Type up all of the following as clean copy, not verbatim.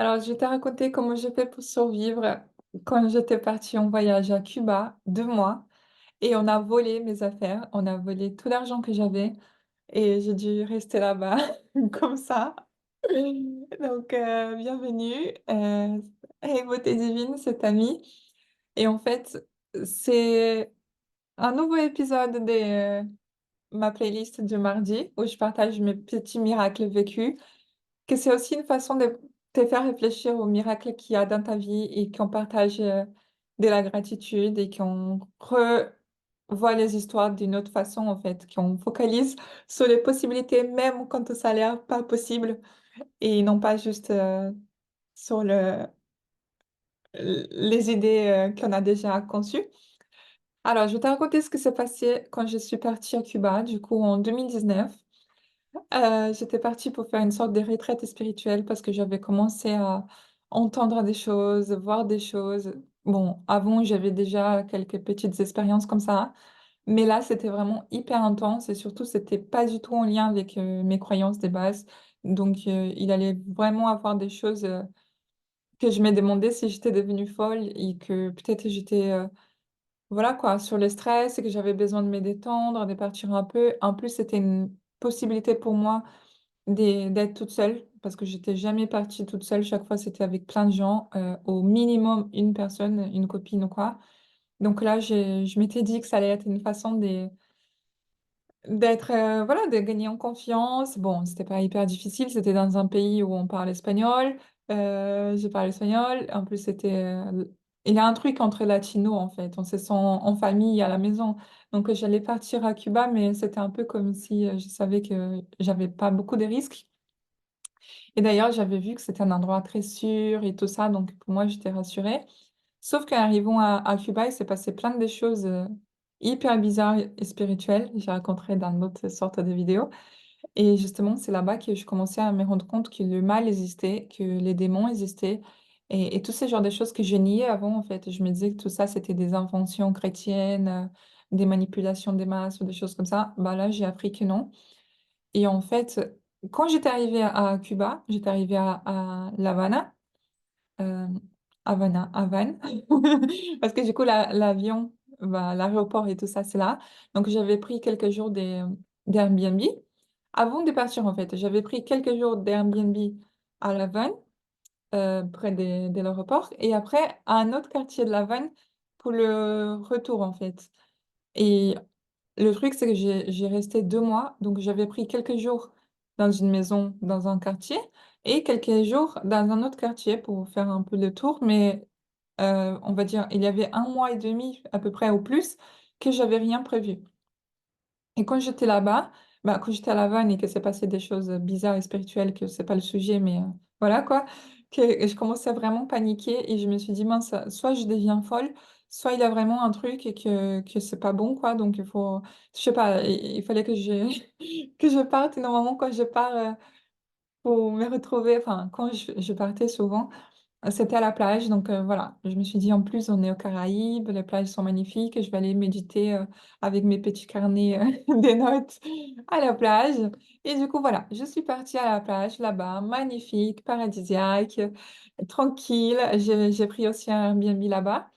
Alors, je t'ai raconté comment j'ai fait pour survivre quand j'étais partie en voyage à Cuba, 2 mois, et on a volé mes affaires, on a volé tout l'argent que j'avais, et j'ai dû rester là-bas comme ça. Donc, bienvenue, et beauté divine, c'est Amie. Et en fait, c'est un nouveau épisode de ma playlist du mardi où je partage mes petits miracles vécus, que c'est aussi une façon de te faire réfléchir aux miracles qu'il y a dans ta vie et qu'on partage de la gratitude et qu'on revoit les histoires d'une autre façon, en fait, qu'on focalise sur les possibilités même quand ça a l'air pas possible et non pas juste sur les idées qu'on a déjà conçues. Alors, je vais te raconter ce qui s'est passé quand je suis partie à Cuba, du coup, en 2019. J'étais partie pour faire une sorte de retraite spirituelle parce que j'avais commencé à entendre des choses, voir des choses. Bon, avant, j'avais déjà quelques petites expériences comme ça, mais là, c'était vraiment hyper intense et surtout, c'était pas du tout en lien avec mes croyances de base. Donc, il allait vraiment avoir des choses que je me demandais si j'étais devenue folle et que peut-être j'étais, voilà quoi, sur le stress et que j'avais besoin de me détendre, de partir un peu. En plus, c'était une possibilité pour moi d'être toute seule, parce que j'étais jamais partie toute seule. Chaque fois, c'était avec plein de gens, au minimum une personne, une copine ou quoi. Donc là, je m'étais dit que ça allait être une façon d'être, voilà, de gagner en confiance. Bon, c'était pas hyper difficile, c'était dans un pays où on parle espagnol. Je parle espagnol. En plus, c'était, il y a un truc entre latinos, en fait. On se sent en famille à la maison. Donc, j'allais partir à Cuba, mais c'était un peu comme si je savais que j'avais pas beaucoup de risques. Et d'ailleurs, j'avais vu que c'était un endroit très sûr et tout ça, donc pour moi, j'étais rassurée. Sauf qu'en arrivant à Cuba, il s'est passé plein de choses hyper bizarres et spirituelles. J'ai raconté dans d'autres sortes de vidéos. Et justement, c'est là-bas que je commençais à me rendre compte que le mal existait, que les démons existaient, et tous ces genres de choses que je niais avant, en fait. Je me disais que tout ça, c'était des inventions chrétiennes, des manipulations des masses ou des choses comme ça. Bah là, j'ai appris que non. Et en fait, quand j'étais arrivée à Cuba, j'étais arrivée à La Habana, euh, Havane, parce que du coup, l'avion, bah, l'aéroport et tout ça, c'est là. Donc, j'avais pris quelques jours d'Airbnb. Avant de partir, en fait, j'avais pris quelques jours d'Airbnb à La Havane, près de l'aéroport, et après, à un autre quartier de La Havane pour le retour, en fait. Et le truc, c'est que j'ai resté 2 mois, donc j'avais pris quelques jours dans une maison, dans un quartier, et quelques jours dans un autre quartier pour faire un peu le tour, mais on va dire, il y avait 1 mois et demi à peu près au plus que j'avais rien prévu. Et quand j'étais là-bas, bah, quand j'étais à La Havane et que s'est passé des choses bizarres et spirituelles, que c'est pas le sujet, mais voilà quoi, que je commençais à vraiment paniquer et je me suis dit, mince, soit je deviens folle, soit il y a vraiment un truc et que c'est pas bon, quoi. Donc il faut, je sais pas, il fallait que que je parte. Et normalement, quand je pars pour me retrouver, enfin, quand je partais souvent, c'était à la plage, donc voilà. Je me suis dit, en plus, on est aux Caraïbes, les plages sont magnifiques, je vais aller méditer avec mes petits carnets des notes à la plage. Et du coup, voilà, je suis partie à la plage là-bas, magnifique, paradisiaque, tranquille. J'ai pris aussi un Airbnb là-bas.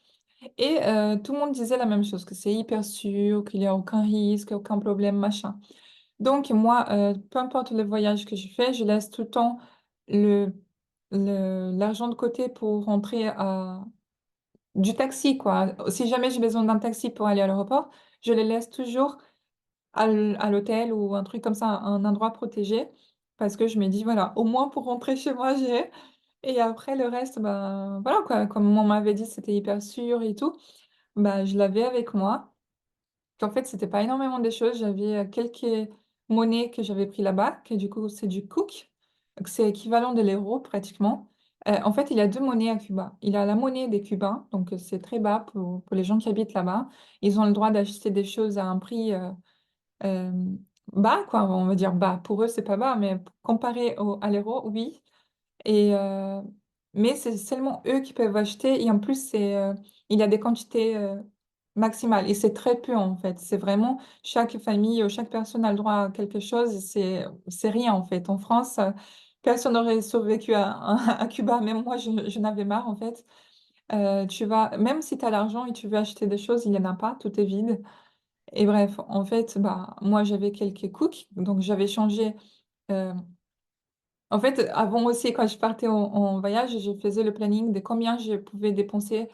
Et tout le monde disait la même chose, que c'est hyper sûr, qu'il n'y a aucun risque, aucun problème, machin. Donc, moi, peu importe le voyage que je fais, je laisse tout le temps le, l'argent de côté pour rentrer du taxi, quoi. Si jamais j'ai besoin d'un taxi pour aller à l'aéroport, je le laisse toujours à l'hôtel ou un truc comme ça, un endroit protégé, parce que je me dis, voilà, au moins pour rentrer chez moi, j'ai. Et après, le reste, ben, voilà, quoi. Comme on m'avait dit, c'était hyper sûr et tout, bah, je l'avais avec moi. Qu'en fait, c'était pas énormément de choses. J'avais quelques monnaies que j'avais pris là-bas, que du coup, c'est du cook. Donc, c'est équivalent de l'euro pratiquement. En fait, il y a deux monnaies à Cuba. Il y a la monnaie des Cubains, donc c'est très bas pour les gens qui habitent là-bas. Ils ont le droit d'acheter des choses à un prix euh, bas, quoi. On va dire bas. Pour eux, c'est pas bas, mais comparé à l'euro, oui. Et, mais c'est seulement eux qui peuvent acheter. Et en plus, il y a des quantités maximales. Et c'est très peu, en fait. C'est vraiment chaque famille, chaque personne a le droit à quelque chose. C'est rien, en fait. En France, personne n'aurait survécu à Cuba. Même moi, je n'avais marre, en fait. Tu vas, même si tu as l'argent et tu veux acheter des choses, il n'y en a pas, tout est vide. Et bref, en fait, bah, moi, j'avais quelques cooks, donc j'avais changé. euh, En fait, avant aussi, quand je partais en voyage, je faisais le planning de combien je pouvais dépenser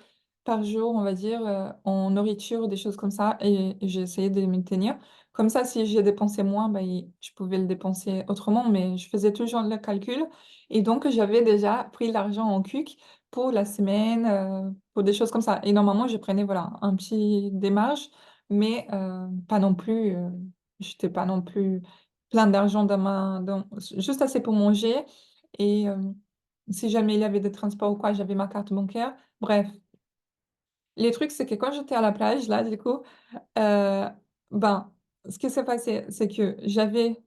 par jour, on va dire, en nourriture, des choses comme ça, et j'ai essayé de m'y tenir. Comme ça, si j'ai dépensé moins, bah, je pouvais le dépenser autrement, mais je faisais toujours le calcul. Et donc, j'avais déjà pris l'argent en cuc pour la semaine, pour des choses comme ça. Et normalement, je prenais, voilà, un petit démarche, mais pas non plus, j'étais pas non plus plein d'argent juste assez pour manger. Et si jamais il y avait des transports ou quoi, j'avais ma carte bancaire. Bref, les trucs, c'est que quand j'étais à la plage, là, du coup, euh, ben, ce qui s'est passé, c'est que j'avais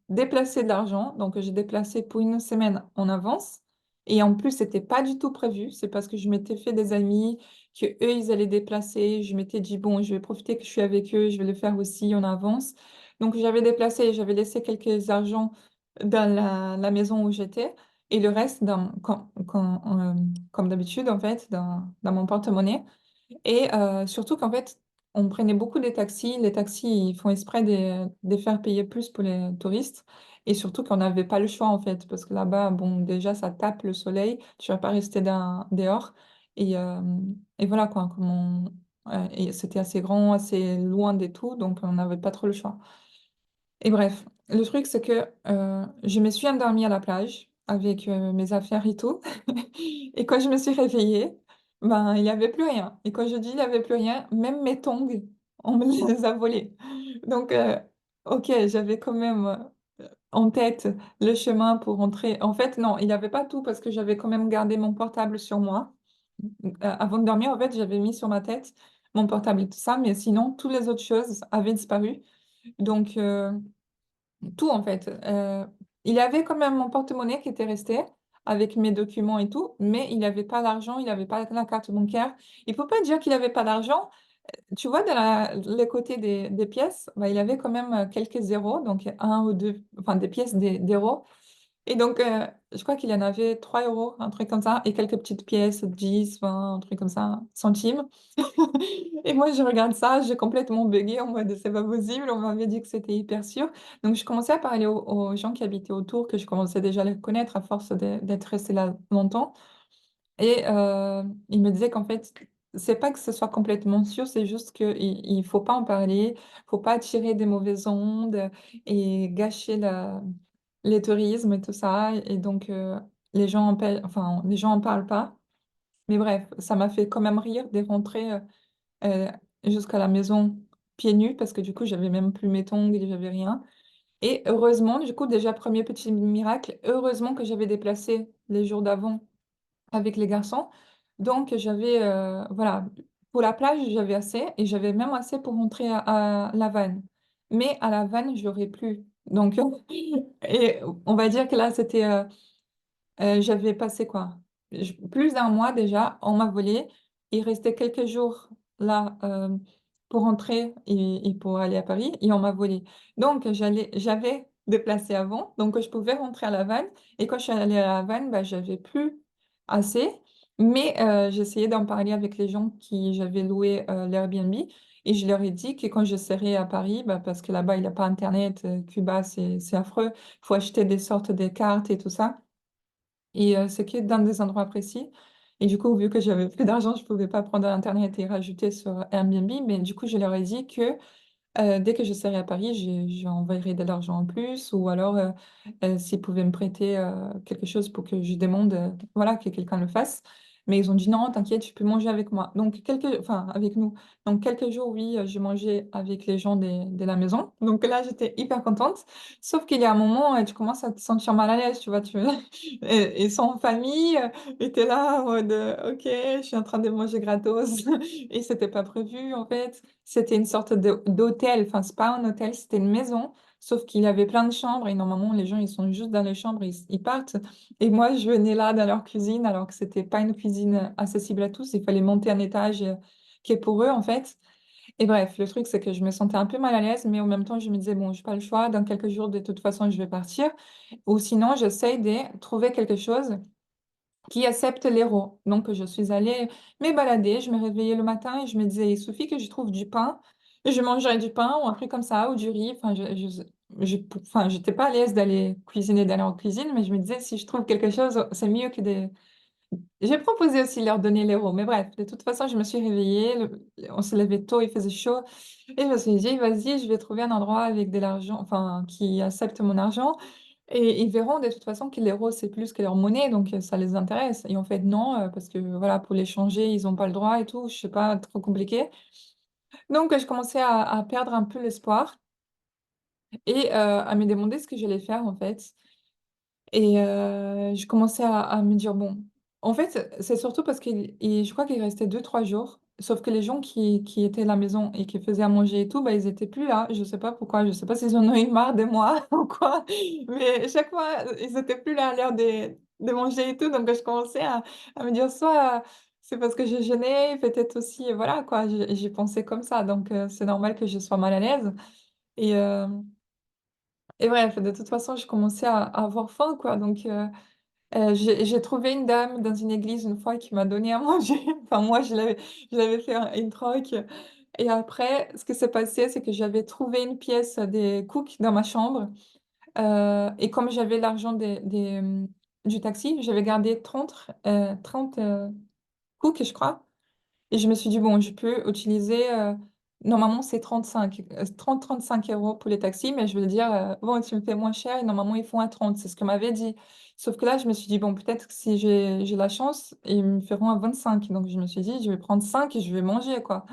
déplacé de l'argent, donc j'ai déplacé pour une semaine en avance. Et en plus, c'était pas du tout prévu. C'est parce que je m'étais fait des amis, que eux, ils allaient déplacer. Je m'étais dit, bon, je vais profiter que je suis avec eux, je vais le faire aussi en avance. Donc, j'avais déplacé, j'avais laissé quelques argents dans la maison où j'étais. Et le reste, comme d'habitude, en fait, dans mon porte-monnaie. Et surtout qu'en fait, on prenait beaucoup des taxis. Les taxis, ils font exprès de faire payer plus pour les touristes. Et surtout qu'on n'avait pas le choix, en fait, parce que là-bas, bon, déjà, ça tape le soleil. Tu vas pas rester dehors. Et, euh, et voilà, quoi. Et c'était assez grand, assez loin des tout, donc on n'avait pas trop le choix. Et bref, le truc, c'est que je me suis endormie à la plage avec mes affaires et tout. Et quand je me suis réveillée, ben, il n'y avait plus rien. Et quand je dis il n'y avait plus rien, même mes tongs, on me les a volés. Donc, ok, j'avais quand même en tête le chemin pour rentrer. En fait, non, il n'y avait pas tout parce que j'avais quand même gardé mon portable sur moi. Avant de dormir, en fait, j'avais mis sur ma tête mon portable et tout ça, mais sinon, toutes les autres choses avaient disparu. Donc, tout en fait. Il y avait quand même mon porte-monnaie qui était resté avec mes documents et tout, mais il n'avait pas l'argent, il n'avait pas la carte bancaire. Il faut pas dire qu'il n'avait pas d'argent. Tu vois, dans les côtés des pièces, bah, il avait quand même quelques zéros, donc un ou deux, enfin des pièces d'euros. Et donc, je crois qu'il y en avait 3 euros, un truc comme ça, et quelques petites pièces, 10, 20, un truc comme ça, centimes. Et moi, je regarde ça, j'ai complètement bugué en mode c'est pas possible, on m'avait dit que c'était hyper sûr. Donc, je commençais à parler aux gens qui habitaient autour, que je commençais déjà à les connaître à force d'être restée là longtemps. Et il me disait qu'en fait, c'est pas que ce soit complètement sûr, c'est juste qu'il faut pas en parler, faut pas attirer des mauvaises ondes et gâcher les tourismes et tout ça. Et donc, les gens en parlent pas. Mais bref, ça m'a fait quand même rire de rentrer euh, jusqu'à la maison pieds nus parce que du coup, j'avais même plus mes tongs et j'avais rien. Et heureusement, du coup, déjà, premier petit miracle, heureusement que j'avais déplacé les jours d'avant avec les garçons. Donc, j'avais, voilà, pour la plage, j'avais assez et j'avais même assez pour rentrer à La Havane. Mais à La Havane, j'aurais plus. Donc, et on va dire que là, j'avais passé quoi? Plus d'un mois déjà, on m'a volé. Il restait quelques jours là pour rentrer et pour aller à Paris et on m'a volé. Donc j'avais déplacé avant, donc je pouvais rentrer à La Havane. Et quand je suis allée à La Havane, bah, j'avais plus assez. Mais j'essayais d'en parler avec les gens qui j'avais loué l'Airbnb. Et je leur ai dit que quand je serais à Paris, bah, parce que là-bas, il n'y a pas Internet, Cuba, c'est affreux, il faut acheter des sortes de cartes et tout ça. Et c'est que dans des endroits précis. Et du coup, vu que j'avais plus d'argent, je pouvais pas prendre Internet et rajouter sur Airbnb. Mais du coup, je leur ai dit que dès que je serai à Paris, j'enverrai de l'argent en plus. Ou alors, s'ils pouvaient me prêter quelque chose pour que je demande voilà, que quelqu'un le fasse. Mais ils ont dit non, t'inquiète, tu peux manger avec moi. Donc, enfin, avec nous. Donc, quelques jours, oui, j'ai mangé avec les gens de la maison. Donc là, j'étais hyper contente. Sauf qu'il y a un moment, tu commences à te sentir mal à l'aise, tu vois. Et sans famille, et t'es là en mode, ok, je suis en train de manger gratos. Et c'était pas prévu, en fait. C'était une sorte d'hôtel. Enfin, c'est pas un hôtel, c'était une maison. Sauf qu'il y avait plein de chambres. Et normalement, les gens, ils sont juste dans les chambres, ils partent. Et moi, je venais là dans leur cuisine, alors que c'était pas une cuisine accessible à tous. Il fallait monter un étage qui est pour eux, en fait. Et bref, le truc, c'est que je me sentais un peu mal à l'aise, mais en même temps, je me disais, bon, j'ai pas le choix, dans quelques jours, de toute façon, je vais partir. Ou sinon, j'essaye de trouver quelque chose qui accepte l'euro. Donc, je suis allée me balader, je me réveillais le matin et je me disais, il suffit que je trouve du pain, et je mangerai du pain ou un truc comme ça, ou du riz. Enfin, enfin, j'étais pas à l'aise d'aller cuisiner, d'aller en cuisine, mais je me disais, si je trouve quelque chose, c'est mieux que des... J'ai proposé aussi de leur donner l'euro, mais bref, de toute façon, je me suis réveillée, on se levait tôt, il faisait chaud, et je me suis dit, vas-y, je vais trouver un endroit avec de l'argent, enfin, qui accepte mon argent. Et ils verront de toute façon que l'euro, c'est plus que leur monnaie, donc ça les intéresse. Et en fait, non, parce que voilà, pour l'échanger, ils n'ont pas le droit et tout, je sais pas, trop compliqué. Donc, je commençais à perdre un peu l'espoir et à me demander ce que j'allais faire en fait. Et je commençais à me dire, bon, en fait, c'est surtout parce que je crois qu'il restait 2, 3 jours. Sauf que les gens qui étaient à la maison et qui faisaient à manger et tout, bah, ils étaient plus là. Je sais pas pourquoi, je sais pas s'ils en ont eu marre de moi ou quoi. Mais chaque fois, ils étaient plus là à l'heure de manger et tout. Donc, je commençais à me dire, soit c'est parce que j'ai jeûné, peut-être aussi, voilà, quoi, j'ai pensé comme ça. Donc, c'est normal que je sois mal à l'aise. Et, euh, et bref, de toute façon, je commençais à avoir faim, quoi. Donc, j'ai trouvé une dame dans une église une fois qui m'a donné à manger. Enfin, moi, je l'avais fait une troc. Et après, ce qui s'est passé, c'est que j'avais trouvé une pièce des cooks dans ma chambre. Et comme j'avais l'argent du taxi, j'avais gardé 30 cooks, je crois. Et je me suis dit, bon, je peux utiliser, normalement c'est 30 35 € pour les taxis, mais je veux dire, bon, tu me fais moins cher et normalement ils font à 30, c'est ce que m'avait dit. Sauf que là, je me suis dit, bon, peut-être que si j'ai la chance, ils me feront à 25. Donc je me suis dit, je vais prendre 5 et je vais manger, quoi.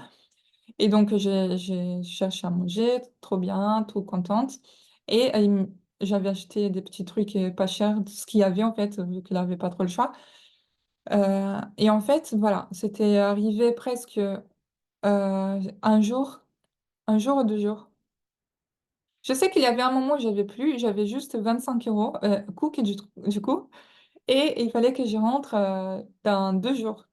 Et donc j'ai cherché à manger, trop bien, trop contente. Et j'avais acheté des petits trucs pas chers, ce qu'il y avait en fait, vu qu'il n'avait pas trop le choix. Et en fait, voilà, c'était arrivé presque un jour, un jour ou 2 jours. Je sais qu'il y avait un moment où j'avais plus, j'avais juste 25 € cook du coup, et il fallait que je rentre dans 2 jours.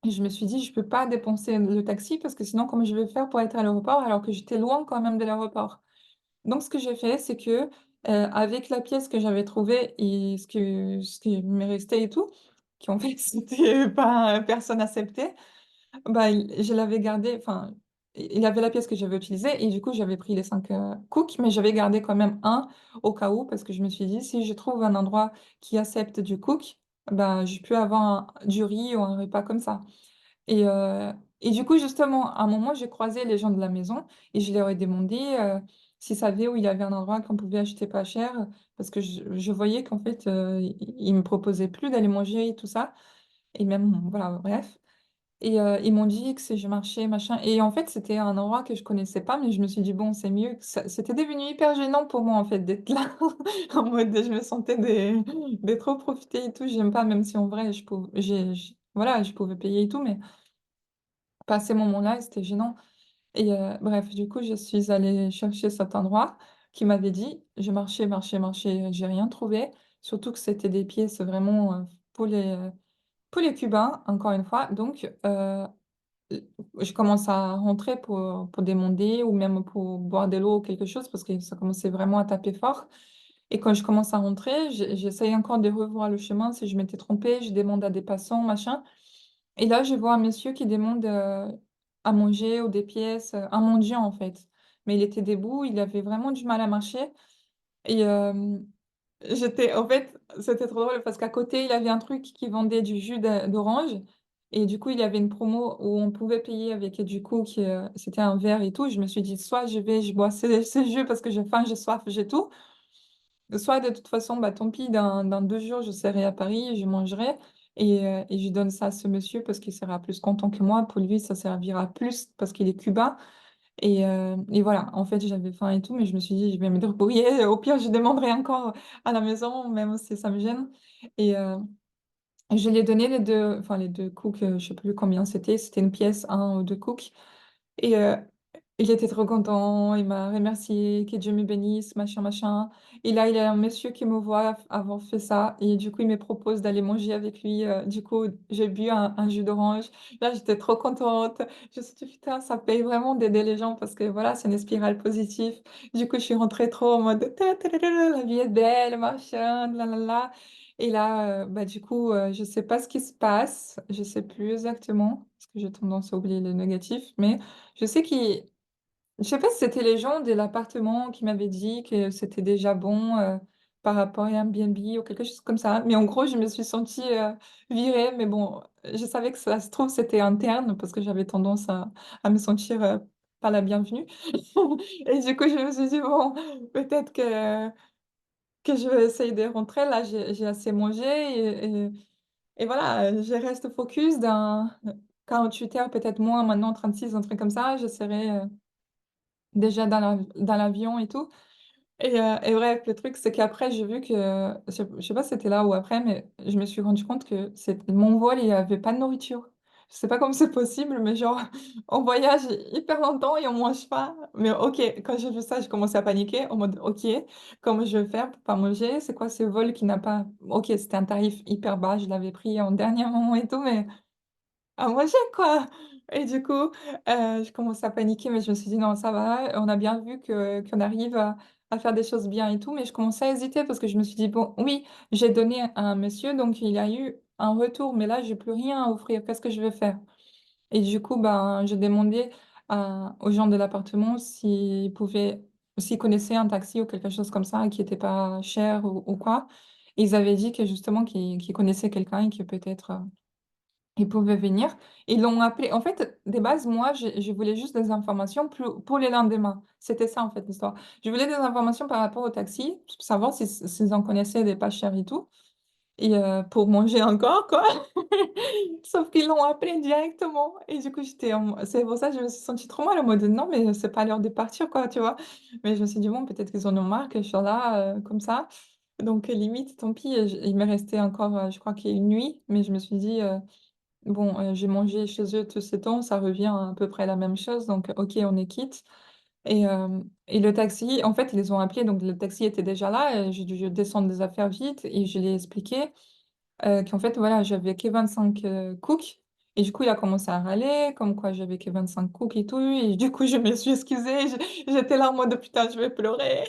Et je me suis dit, je peux pas dépenser le taxi parce que sinon, comment je vais faire pour être à l'aéroport alors que j'étais loin quand même de l'aéroport. Donc, ce que j'ai fait, c'est que avec la pièce que j'avais trouvée et ce qui m'est resté et tout, qui en fait, c'était pas personne acceptait. Bah, je l'avais gardé, enfin, il avait la pièce que j'avais utilisée et du coup, j'avais pris les 5 cooks, mais j'avais gardé quand même un au cas où parce que je me suis dit, si je trouve un endroit qui accepte du cook, bah, je peux avoir du riz ou un repas comme ça. Et, euh, et du coup, justement, à un moment, j'ai croisé les gens de la maison et je leur ai demandé s'ils savaient où il y avait un endroit qu'on pouvait acheter pas cher parce que je voyais qu'en fait, ils me proposaient plus d'aller manger et tout ça. Et même, voilà, bref. Et ils m'ont dit que si je marchais, machin. Et en fait, c'était un endroit que je connaissais pas, mais je me suis dit, bon, c'est mieux. C'était devenu hyper gênant pour moi, en fait, d'être là. En mode, je me sentais de trop profiter et tout. J'aime pas, même si en vrai, voilà, je pouvais payer et tout, mais pas à ces moments-là, c'était gênant. Et bref, du coup, je suis allée chercher cet endroit qui m'avait dit, je marchais, marchais, marchais, j'ai rien trouvé. Surtout que c'était des pièces vraiment pour les Cubains, encore une fois. Donc, je commence à rentrer pour demander ou même pour boire de l'eau ou quelque chose parce que ça commençait vraiment à taper fort. Et quand je commence à rentrer, j'essaye encore de revoir le chemin si je m'étais trompée, je demande à des passants, machin. Et là, je vois un monsieur qui demande à manger ou des pièces, un mendiant en fait. Mais il était debout, il avait vraiment du mal à marcher. Et en fait, c'était trop drôle parce qu'à côté, il y avait un truc qui vendait du jus d'orange. Et du coup, il y avait une promo où on pouvait payer avec du coup, c'était un verre et tout. Je me suis dit, soit je bois ce jus parce que j'ai faim, j'ai soif, j'ai tout. Soit de toute façon, bah tant pis, dans 2 jours, je serai à Paris, je mangerai. Et je donne ça à ce monsieur parce qu'il sera plus content que moi. Pour lui, ça servira plus parce qu'il est cubain. Et voilà, en fait, j'avais faim et tout, mais je me suis dit, je vais me débrouiller. Au pire, je demanderai encore à la maison, même si ça me gêne. Et je lui ai donné les deux cooks, je sais plus combien c'était. C'était une pièce, un ou deux cooks. Il était trop content, il m'a remercié, que Dieu me bénisse, machin, machin. Et là, il y a un monsieur qui me voit avoir fait ça, et du coup, il me propose d'aller manger avec lui. Du coup, j'ai bu un jus d'orange. Là, j'étais trop contente. Je me suis dit, putain, ça paye vraiment d'aider les gens parce que voilà, c'est une spirale positive. Du coup, je suis rentrée trop en mode, la vie est belle, machin, la la la. Et là, bah, du coup, je sais pas ce qui se passe, je sais plus exactement, parce que j'ai tendance à oublier le négatif, mais je sais qu'il je sais pas si c'était les gens de l'appartement qui m'avaient dit que c'était déjà bon par rapport à Airbnb ou quelque chose comme ça. Mais en gros, je me suis sentie virée. Mais bon, je savais que ça se trouve, c'était interne parce que j'avais tendance à me sentir pas la bienvenue. Et du coup, je me suis dit, bon, peut-être que je vais essayer de rentrer. Là, j'ai assez mangé et voilà, je reste focus d'un 48 heures, peut-être moins maintenant, 36, un truc comme ça. J'essaierai déjà dans l'avion et tout. Et bref, le truc, c'est qu'après, j'ai vu que, je sais pas si c'était là ou après, mais je me suis rendu compte que mon vol, il n'y avait pas de nourriture. Je sais pas comment c'est possible, mais genre, on voyage hyper longtemps et on mange pas. Mais ok, quand j'ai vu ça, j'ai commencé à paniquer en mode, ok, comment je vais faire pour pas manger? C'est quoi ce vol qui n'a pas... Ok, c'était un tarif hyper bas, je l'avais pris en dernier moment et tout, mais à manger, quoi. Et du coup, je commençais à paniquer, mais je me suis dit: «Non, ça va, on a bien vu que qu'on arrive à faire des choses bien et tout». Mais je commençais à hésiter parce que je me suis dit: «Bon, oui, j'ai donné à un monsieur, donc il a eu un retour, mais là, j'ai plus rien à offrir. Qu'est-ce que je vais faire?» Et du coup, ben, j'ai demandé aux gens de l'appartement s'ils connaissaient un taxi ou quelque chose comme ça qui était pas cher ou quoi. Ils avaient dit que justement qu'ils connaissaient quelqu'un et que peut-être, ils pouvaient venir. Ils l'ont appelé. En fait, des bases, moi, je voulais juste des informations pour les lendemains. C'était ça, en fait, l'histoire. Je voulais des informations par rapport au taxi, pour savoir s'ils en connaissaient des pas chers et tout. Et pour manger encore, quoi. Sauf qu'ils l'ont appelé directement. Et du coup, c'est pour ça que je me suis sentie trop mal en mode non, mais c'est pas l'heure de partir, quoi, tu vois. Mais je me suis dit, bon, peut-être qu'ils en ont marre que je suis là, comme ça. Donc, limite, tant pis. Il m'est resté encore, je crois qu'il y a une nuit. Mais je me suis dit. Bon, j'ai mangé chez eux tout ce temps, ça revient à peu près la même chose, donc OK, on est quitte. Et le taxi, en fait, ils les ont appelés, donc le taxi était déjà là, et j'ai dû descendre des affaires vite et je lui ai expliqué qu'en fait, voilà, j'avais que 25 cooks. Et du coup, il a commencé à râler, comme quoi j'avais que 25 cooks et tout. Et du coup, je me suis excusée. J'étais là en mode putain, je vais pleurer.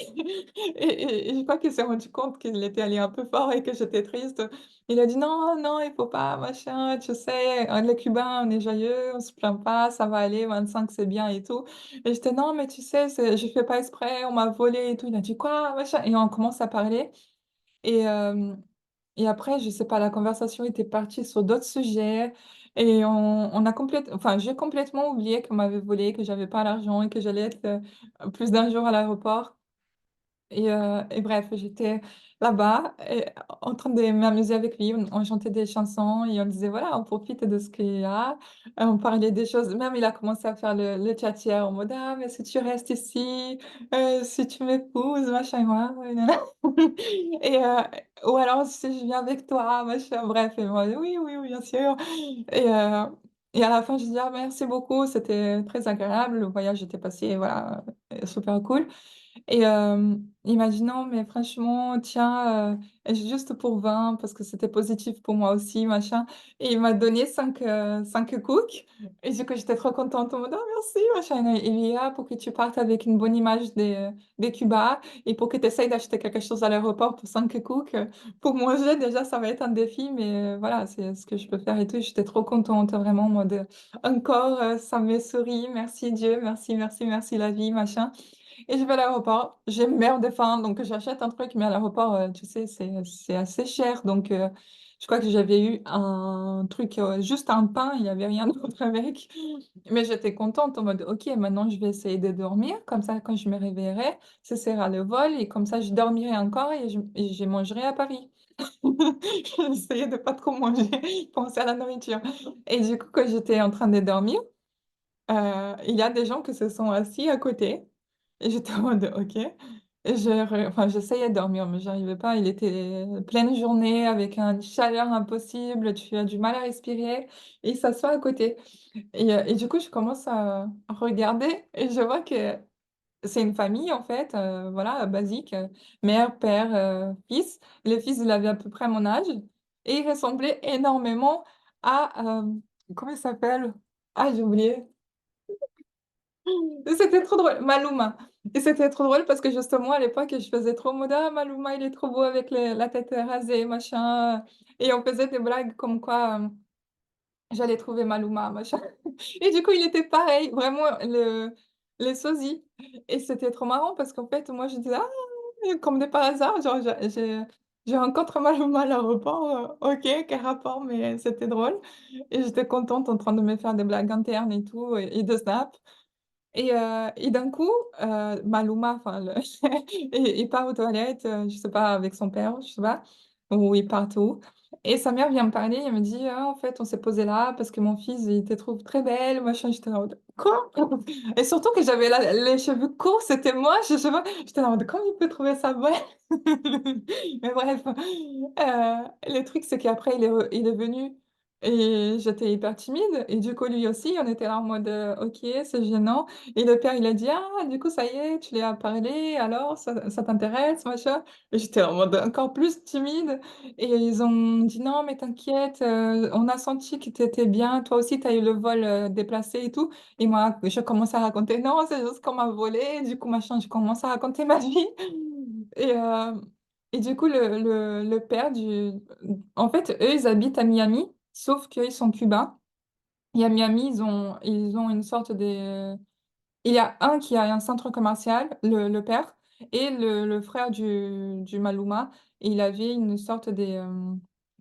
Et je crois qu'il s'est rendu compte qu'il était allé un peu fort et que j'étais triste. Il a dit non, non, il faut pas, machin, tu sais, les Cubains, on est joyeux, on se plaint pas, ça va aller, 25 c'est bien et tout. Et j'étais non, mais tu sais, je fais pas exprès, on m'a volé et tout. Il a dit quoi, machin. Et on commence à parler. Et, euh, et après, je sais pas, la conversation était partie sur d'autres sujets et on a enfin, j'ai complètement oublié qu'on m'avait volé, que j'avais pas l'argent et que j'allais être plus d'un jour à l'aéroport. Et bref, j'étais là-bas en train de m'amuser avec lui. On chantait des chansons et on disait, voilà, on profite de ce qu'il y a. On parlait des choses. Même il a commencé à faire le tchatcheur en mode, ah, mais si tu restes ici, si tu m'épouses, machin, et moi, ouais, nanana. Et, ou alors si je viens avec toi, machin, bref. Et moi, oui, oui, oui, bien sûr. Et, euh, et à la fin, je dis, ah, merci beaucoup, c'était très agréable. Le voyage était passé, voilà, super cool. Et il m'a dit non, mais franchement, tiens, juste pour 20 parce que c'était positif pour moi aussi, machin. Et il m'a donné 5 cooks. Et du coup, j'étais trop contente. En mode, oh, merci, machin. Et il y a pour que tu partes avec une bonne image des Cuba et pour que tu essayes d'acheter quelque chose à l'aéroport pour 5 cooks. Pour manger, déjà, ça va être un défi, mais voilà, c'est ce que je peux faire et tout. J'étais trop contente, vraiment, en mode, encore, ça me sourit. Merci Dieu, merci, merci, merci la vie, machin. Et je vais à l'aéroport, j'ai merde de faim, donc j'achète un truc, mais à l'aéroport, tu sais, c'est assez cher. Donc, je crois que j'avais eu un truc, juste un pain, il n'y avait rien d'autre avec. Mais j'étais contente en mode, ok, maintenant je vais essayer de dormir, comme ça, quand je me réveillerai, ce sera le vol, et comme ça, je dormirai encore et je mangerai à Paris. J'essayais de pas trop manger, penser à la nourriture. Et du coup, quand j'étais en train de dormir, il y a des gens qui se sont assis à côté. Et j'étais en mode OK. Enfin, j'essayais de dormir, mais j'arrivais pas. Il était pleine journée avec une chaleur impossible. Tu as du mal à respirer et il s'assoit à côté. Et du coup, je commence à regarder et je vois que c'est une famille, en fait, voilà, basique. Mère, père, fils. Le fils, il avait à peu près mon âge et il ressemblait énormément à... comment il s'appelle? Ah, j'ai oublié. C'était trop drôle, Maluma. Et c'était trop drôle parce que justement, à l'époque, je faisais trop mode, ah, Maluma, il est trop beau avec la tête rasée, machin. Et on faisait des blagues comme quoi j'allais trouver Maluma, machin. Et du coup, il était pareil, vraiment les sosies. Et c'était trop marrant parce qu'en fait, moi, je disais, ah, comme de par hasard, genre, j'ai rencontré Maluma à l'aéroport. Ok, quel rapport, mais c'était drôle. Et j'étais contente en train de me faire des blagues internes et tout, et de snap. Et d'un coup, Maluma, enfin, il part aux toilettes, je sais pas, avec son père, je sais pas, ou il part où. Et sa mère vient me parler, elle me dit, ah, en fait, on s'est posé là parce que mon fils, il te trouve très belle, machin. J'étais là en mode, quoi? Et surtout que j'avais les cheveux courts, c'était moi, je sais pas, j'étais là en mode, comment il peut trouver ça belle? Mais bref, le truc, c'est qu'après, il est venu. Et j'étais hyper timide. Et du coup, lui aussi, on était là en mode, ok, c'est gênant. Et le père, il a dit, ah, du coup, ça y est, tu lui as parlé, alors, ça t'intéresse, machin. Et j'étais en mode encore plus timide. Et ils ont dit, non, mais t'inquiète, on a senti que t'étais bien, toi aussi, t'as eu le vol déplacé et tout. Et moi, je commence à raconter, non, c'est juste qu'on m'a volé, du coup, machin, je commence à raconter ma vie. Et, euh, et du coup, le père du... En fait, eux, ils habitent à Miami, sauf qu'ils sont cubains. Et à Miami, ils ont une sorte de... Il y a un qui a un centre commercial, le père, et le frère du Maluma. Et il avait une sorte de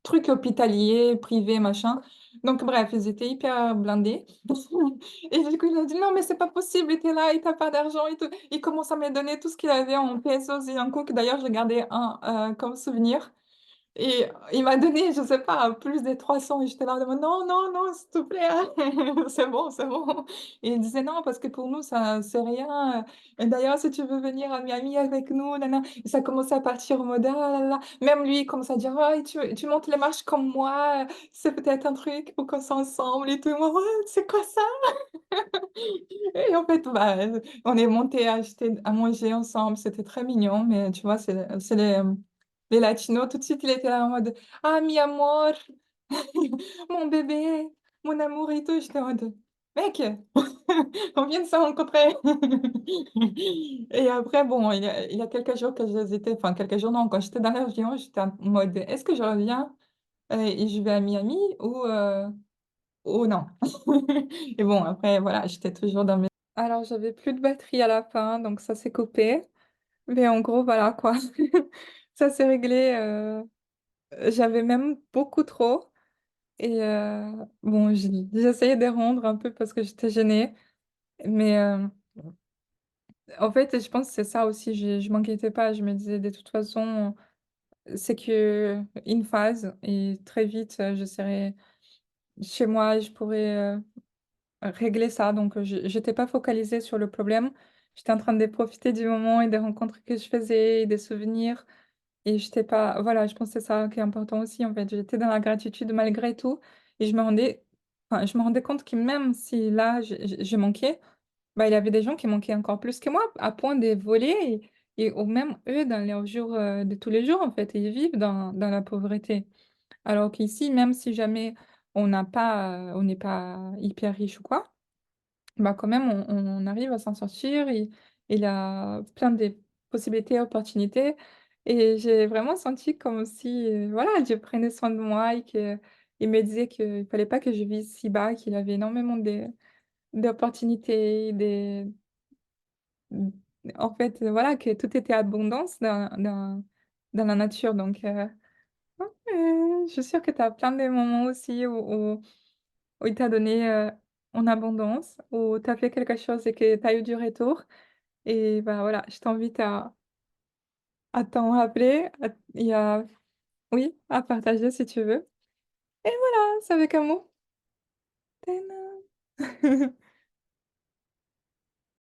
truc hospitalier, privé, machin. Donc bref, ils étaient hyper blindés. Et du coup, il a dit, non, mais c'est pas possible, il était là, il t'a pas d'argent et tout. Il commence à me donner tout ce qu'il avait en pesos et en cook. D'ailleurs, je gardais un comme souvenir. Et il m'a donné, je sais pas, plus de 300. Et j'étais là, non, non, non, s'il te plaît, hein. C'est bon, c'est bon. Et il disait non, parce que pour nous, ça, c'est rien. Et d'ailleurs, si tu veux venir à Miami avec nous, nana. Et ça commençait à partir au mode, ah là là. Même lui, il commence à dire, oh, tu montes les marches comme moi, c'est peut-être un truc pour qu'on soit ensemble et tout. Et moi, ouais, c'est quoi ça? Et en fait, bah, on est monté acheter à manger ensemble, c'était très mignon, mais tu vois, c'est les Latinos, tout de suite, il était là en mode, ah, mi amor, mon bébé, mon amour et tout. J'étais en mode, mec, on vient de se rencontrer. Et après, bon, il y a quelques jours que j'hésitais, enfin, quelques jours, non, quand j'étais dans l'avion, j'étais en mode, est-ce que je reviens et je vais à Miami ou non? Et bon, après, voilà, j'étais toujours dans mes... Alors, j'avais plus de batterie à la fin, donc ça s'est coupé. Mais en gros, voilà quoi. Ça s'est réglé. J'avais même beaucoup trop. Et bon, j'essayais de rendre un peu parce que j'étais gênée. Mais en fait, je pense que c'est ça aussi. Je m'inquiétais pas. Je me disais de toute façon, c'est que une phase. Et très vite, je serai chez moi et je pourrais régler ça. Donc, j'étais pas focalisée sur le problème. J'étais en train de profiter du moment et des rencontres que je faisais, et des souvenirs. Et j'étais pas, voilà, je pense que c'est ça qui est important aussi, en fait. J'étais dans la gratitude malgré tout. Et je me rendais compte que même si là, j'ai manqué, bah, il y avait des gens qui manquaient encore plus que moi, à point de voler. Ou même eux, dans leurs jours de tous les jours, en fait, ils vivent dans la pauvreté. Alors qu'ici, même si jamais on n'est pas hyper riche ou quoi, bah quand même, on arrive à s'en sortir. Il y a plein de possibilités, opportunités. Et j'ai vraiment senti comme si, voilà, Dieu prenait soin de moi et qu'il me disait qu'il ne fallait pas que je vise si bas, qu'il avait énormément d'opportunités, en fait, voilà, que tout était abondance dans la nature. Donc, je suis sûre que tu as plein de moments aussi où il t'a donné en abondance, où tu as fait quelque chose et que tu as eu du retour. Et bah voilà, je t'invite à t'en rappeler oui, à partager si tu veux. Et voilà, c'est avec amour. Tina.